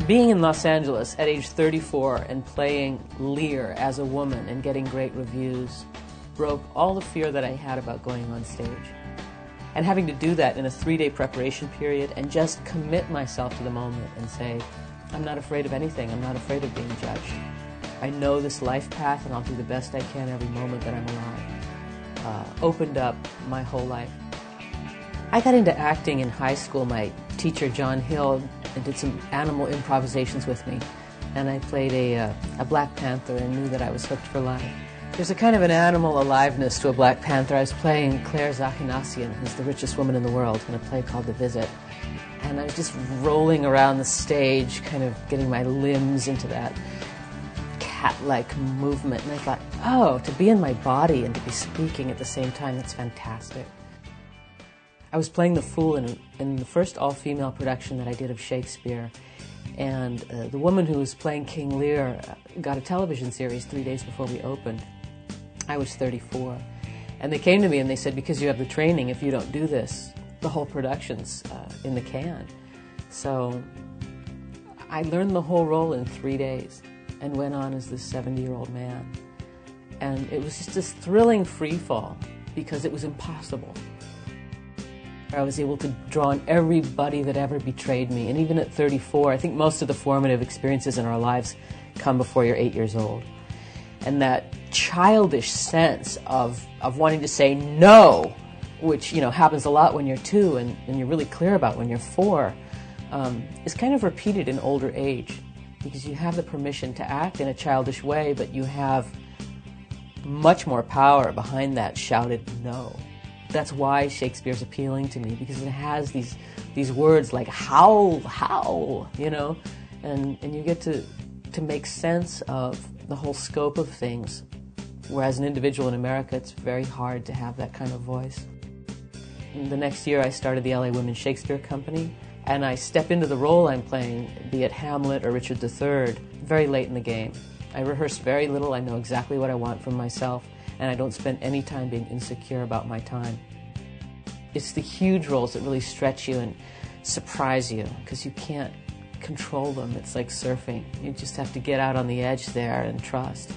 Being in Los Angeles at age 34 and playing Lear as a woman and getting great reviews broke all the fear that I had about going on stage. And having to do that in a 3-day preparation period and just commit myself to the moment and say, I'm not afraid of anything, I'm not afraid of being judged. I know this life path and I'll do the best I can every moment that I'm alive. Opened up my whole life. I got into acting in high school. My teacher, John Hill, did some animal improvisations with me, and I played a Black Panther and knew that I was hooked for life. There's a kind of an animal aliveness to a Black Panther. I was playing Claire Zachanassian, who's the richest woman in the world, in a play called The Visit. And I was just rolling around the stage, kind of getting my limbs into that cat-like movement. And I thought, oh, to be in my body and to be speaking at the same time, that's fantastic. I was playing the fool in the first all-female production that I did of Shakespeare. And the woman who was playing King Lear got a television series 3 days before we opened. I was 34. And they came to me and they said, because you have the training, if you don't do this, the whole production's in the can. So I learned the whole role in 3 days and went on as this 70-year-old man. And it was just this thrilling free fall because it was impossible. I was able to draw on everybody that ever betrayed me. And even at 34, I think most of the formative experiences in our lives come before you're 8 years old. And that childish sense of wanting to say no, which happens a lot when you're 2 and you're really clear about when you're 4, is kind of repeated in older age because you have the permission to act in a childish way, but you have much more power behind that shouted no. That's why Shakespeare's appealing to me, because it has these words like how, and you get to make sense of the whole scope of things. Whereas an individual in America, it's very hard to have that kind of voice. The next year I started the LA Women's Shakespeare Company, and I step into the role I'm playing, be it Hamlet or Richard III, very late in the game. I rehearse very little, I know exactly what I want from myself, and I don't spend any time being insecure about my time. It's the huge roles that really stretch you and surprise you, because you can't control them. It's like surfing. You just have to get out on the edge there and trust.